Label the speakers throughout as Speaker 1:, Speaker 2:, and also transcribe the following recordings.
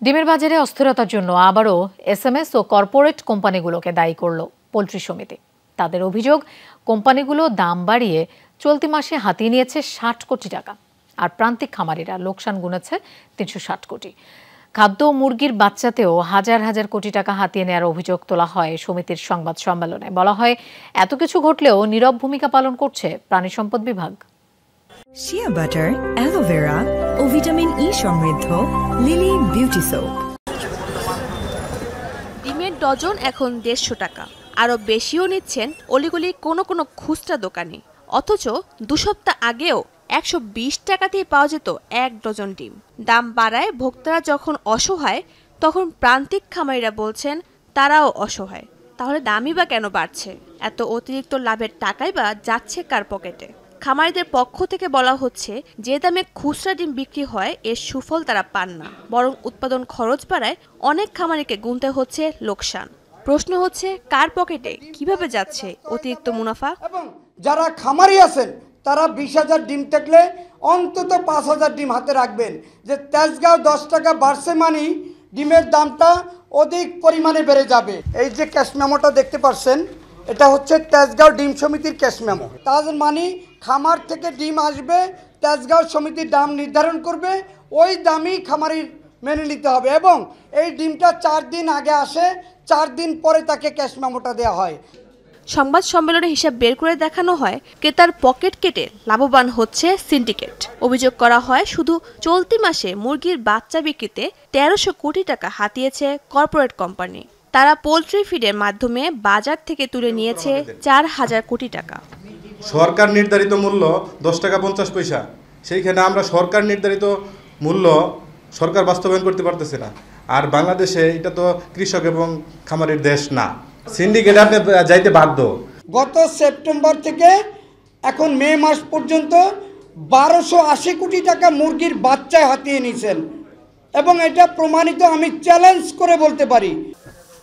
Speaker 1: ডিমের বাজারে অস্থিরতার জন্য আবারও এসএমএস ও কর্পোরেট কোম্পানিগুলোকে দায়ী করল পোল্ট্রি সমিতি। তাদের অভিযোগ, কোম্পানিগুলো দাম বাড়িয়ে চলতি মাসে হাতিয়ে নিয়েছে ৬০ কোটি টাকা, আর প্রান্তিক খামারিরা লোকসান গুনেছে ৩৬০ কোটি। খাদ্য ও মুরগির বাচ্চাতেও হাজার হাজার কোটি টাকা হাতিয়ে নেওয়ার অভিযোগ তোলা হয় সমিতির সংবাদ সম্মেলনে। বলা হয়, এত কিছু ঘটলেও নীরব ভূমিকা পালন করছে প্রাণী সম্পদ বিভাগ।
Speaker 2: শিয়া বাটার, অ্যালোভেরা ও ভিটামিন ই সমৃদ্ধ লিলি বিউটি সোপ।
Speaker 3: ডিমের ডজন এখন ১৫০ টাকা, আরও বেশিও নিচ্ছেন অলিগলি কোনো কোনো খুচরা দোকানে। অথচ ২ সপ্তাহ আগেও ১২০ টাকাতেই পাওয়া যেত ১ ডজন ডিম। দাম বাড়ায় ভোক্তারা যখন অসহায়, তখন প্রান্তিক খামারিরা বলছেন তারাও অসহায়। তাহলে দামই বা কেন বাড়ছে? এত অতিরিক্ত লাভের টাকাই বা যাচ্ছে কার পকেটে? খামারিদের পক্ষ থেকে বলা হচ্ছে, যে দামে খুচরা ডিম বিক্রি হয় এর সুফল তারা পান না, বরং উৎপাদন খরচ বাড়ায় অনেক খামারিকে গুনতে হচ্ছে লোকসান। প্রশ্ন হচ্ছে, কার পকেটে কিভাবে যাচ্ছে অতিরিক্ত মুনাফা?
Speaker 4: এবং যারা খামারি আছেন তারা ২০,০০০ ডিম থাকলে অন্তত ৫,০০০ ডিম হাতে রাখবেন। যে তেজগাঁও ১০ টাকা বাড়ছে মানে ডিমের দামটা অধিক পরিমাণে বেড়ে যাবে। এই যে ক্যাশ মেমোটা দেখতে পাচ্ছেন, এটা হচ্ছে তেজগাঁও ডিম সমিতির ক্যাশ মেমো। তার মানে খামার থেকে ডিম আসবে, তেজগাঁও সমিতির দাম নির্ধারণ করবে, ওই দামই খামারির মেনে নিতে হবে। এবং এই ডিমটা ৪ দিন আগে আসে, ৪ দিন পরে তাকে ক্যাশ মেমোটা দেওয়া হয়।
Speaker 3: সংবাদ সম্মেলনে হিসাব বের করে দেখানো হয়, ক্রেতার পকেট কেটে লাভবান হচ্ছে সিন্ডিকেট। অভিযোগ করা হয়, শুধু চলতি মাসে মুরগির বাচ্চা বিক্রিতে ১৩০০ কোটি টাকা হাতিয়েছে কর্পোরেট কোম্পানি। তারা পোল্ট্রি ফিডের মাধ্যমে বাজার থেকে তুলে নিয়েছে ৪,০০০ কোটি টাকা।
Speaker 5: সরকার নির্ধারিত মূল্য ১০ টাকা ৫০ পয়সা, সেইখানে আমরা সরকার নির্ধারিত মূল্য সরকার বাস্তবায়ন করতে পারতেছে না। আর বাংলাদেশে এটা তো কৃষক এবং খামারের দেশ না, সিন্ডিকেট আপনি যাইতে বাধ্য।
Speaker 4: গত সেপ্টেম্বর থেকে এখন মে মাস পর্যন্ত ১২৮০ কোটি টাকা মুরগির বাচ্চায় হাতিয়ে নিয়েছেন, এবং এটা প্রমাণিত, আমি চ্যালেঞ্জ করে বলতে পারি।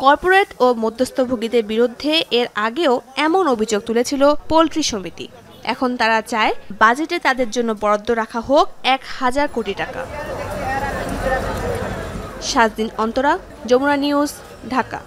Speaker 3: কর্পোরেট ও মধ্যস্থভোগীদের বিরুদ্ধে এর আগেও এমন অভিযোগ তুলেছিল পোল্ট্রি সমিতি। এখন তারা চায় বাজেটে তাদের জন্য বরাদ্দ রাখা হোক ১,০০০ কোটি টাকা। শাজদিন অন্তরা, যমুনা নিউজ, ঢাকা।